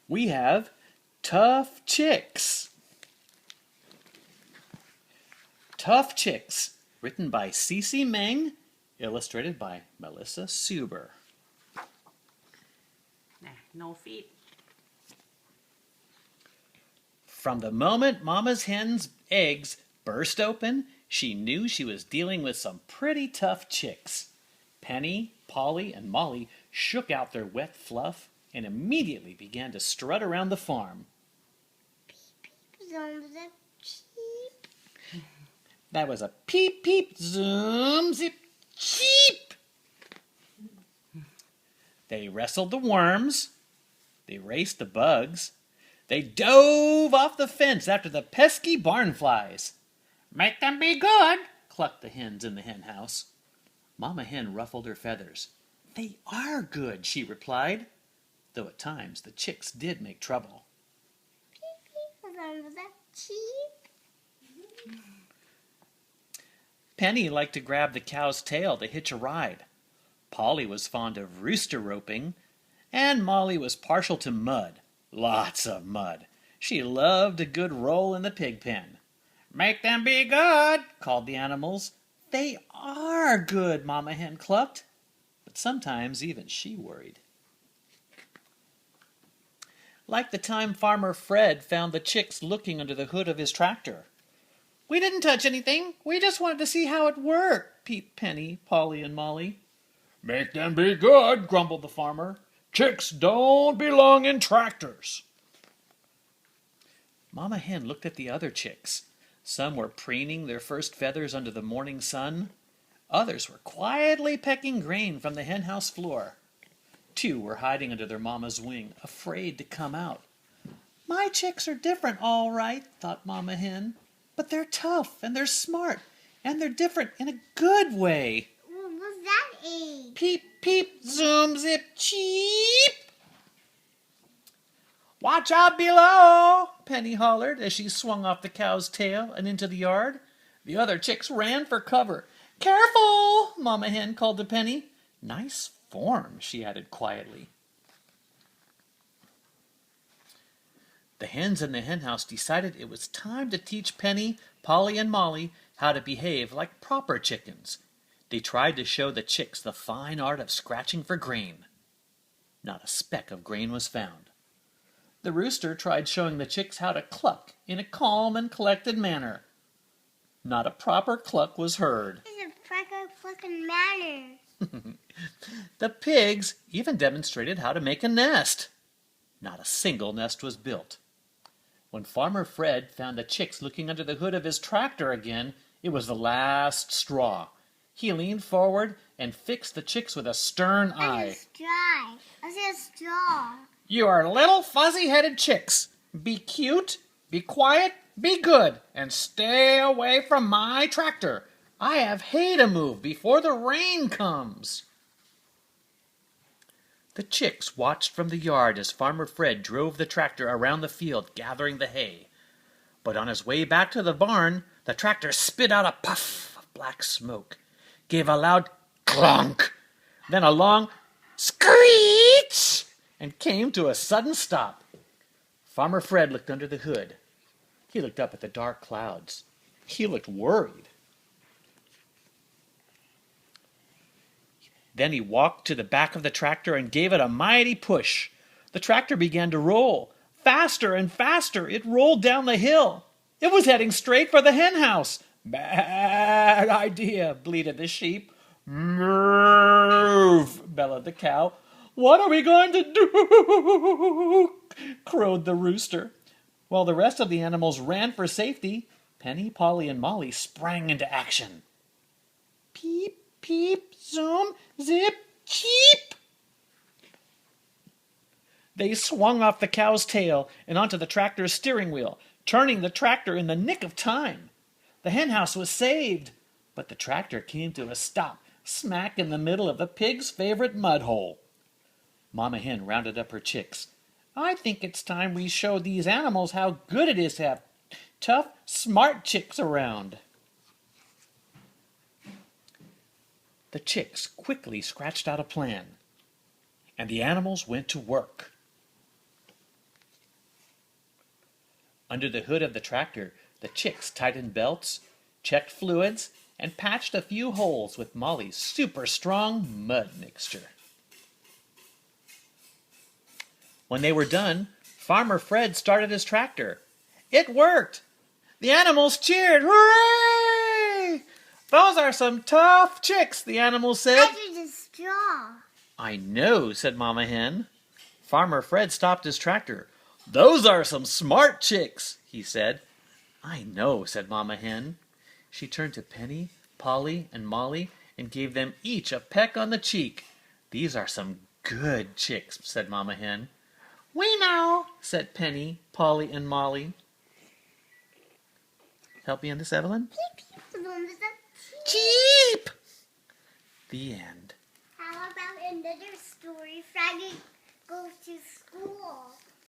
we have Tough Chicks. Tough Chicks, written by Cece Meng, illustrated by Melissa Suber. No feet. From the moment Mama's hen's eggs burst open, she knew she was dealing with some pretty tough chicks. Penny, Polly, and Molly shook out their wet fluff and immediately began to strut around the farm. That was a peep, peep, zoom, zip, cheep. They wrestled the worms. They raced the bugs. They dove off the fence after the pesky barnflies. Make them be good, clucked the hens in the hen house. Mama Hen ruffled her feathers. They are good, she replied, though at times the chicks did make trouble. Penny liked to grab the cow's tail to hitch a ride. Polly was fond of rooster roping, and Molly was partial to mud. Lots of mud. She loved a good roll in the pig pen. Make them be good, called the animals. They are good, Mama Hen clucked, but sometimes even she worried. Like the time Farmer Fred found the chicks looking under the hood of his tractor. We didn't touch anything. We just wanted to see how it worked, peeped Penny, Polly, and Molly. Make them be good, grumbled the farmer. Chicks don't belong in tractors. Mama Hen looked at the other chicks. Some were preening their first feathers under the morning sun. Others were quietly pecking grain from the henhouse floor. Two were hiding under their mama's wing, afraid to come out. My chicks are different, all right, thought Mama Hen. But they're tough, and they're smart, and they're different in a good way. What was that egg? Peep, peep, zoom, zip, cheep. Watch out below, Penny hollered as she swung off the cow's tail and into the yard. The other chicks ran for cover. Careful, Mama Hen called to Penny. Nice form, she added quietly. The hens in the henhouse decided it was time to teach Penny, Polly, and Molly how to behave like proper chickens. They tried to show the chicks the fine art of scratching for grain. Not a speck of grain was found. The rooster tried showing the chicks how to cluck in a calm and collected manner. Not a proper cluck was heard. It's a proper fucking manner. The pigs even demonstrated how to make a nest. Not a single nest was built. When Farmer Fred found the chicks looking under the hood of his tractor again, it was the last straw. He leaned forward and fixed the chicks with a stern eye. I said straw. You are little fuzzy-headed chicks. Be cute, be quiet, be good, and stay away from my tractor. I have hay to move before the rain comes. The chicks watched from the yard as Farmer Fred drove the tractor around the field gathering the hay. But on his way back to the barn, the tractor spit out a puff of black smoke, gave a loud clunk, then a long screech, and came to a sudden stop. Farmer Fred looked under the hood. He looked up at the dark clouds. He looked worried. Then he walked to the back of the tractor and gave it a mighty push. The tractor began to roll. Faster and faster, it rolled down the hill. It was heading straight for the hen house. Bad idea, bleated the sheep. Move, bellowed the cow. What are we going to do? Crowed the rooster. While the rest of the animals ran for safety, Penny, Polly, and Molly sprang into action. Peep, peep, zoom, zip, cheep. They swung off the cow's tail and onto the tractor's steering wheel, turning the tractor in the nick of time. The henhouse was saved, but the tractor came to a stop smack in the middle of the pig's favorite mud hole. Mama Hen rounded up her chicks. I think it's time we show these animals how good it is to have tough, smart chicks around. The chicks quickly scratched out a plan, and the animals went to work. Under the hood of the tractor, the chicks tightened belts, checked fluids, and patched a few holes with Molly's super strong mud mixture. When they were done, Farmer Fred started his tractor. It worked! The animals cheered! Hooray! Those are some tough chicks, the animals said. I did a straw. I know, said Mama Hen. Farmer Fred stopped his tractor. Those are some smart chicks, he said. I know, said Mama Hen. She turned to Penny, Polly, and Molly and gave them each a peck on the cheek. These are some good chicks, said Mama Hen. We know, said Penny, Polly, and Molly. Help me on this, Evelyn. Cheep! The end. How about another story? Froggy goes to school.